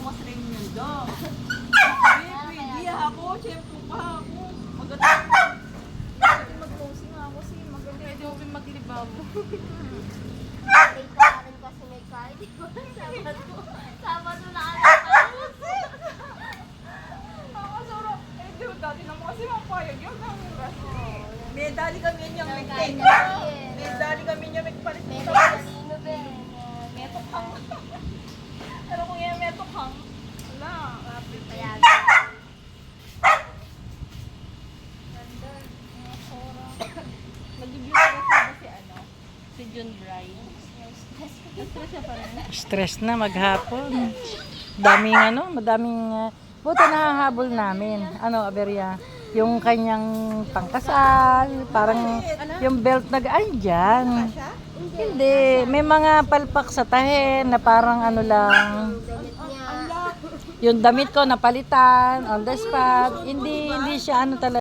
bukas rin yun daw. Sabi, pwede ako, siyempre pa ako. Maganda. Mag-closing ako kasi maganda. Pwede mo maglibabo. Late pa rin kasi may car, di ba? Sabado na alam pa. Ako, sarap. Eh, di ba, dati naman kasi mapayag yun. May dali kami niyang maintain. May dali kami niyang magpalit. Meron kanino ba? Metok hang. Pero kung yan metok hang, wala. Ayan. Nag-review ka ba si ano? Si John Bry. Stress siya pa rin. Stress na maghapon. Daming madaming buta nahahabol namin. Aberya, yung kanyang pangkasal, parang yung belt ay dyan. Hindi, may mga palpak sa tahe na parang lang. Damit niya. Yung damit ko napalitan on the spot. Hindi siya talaga.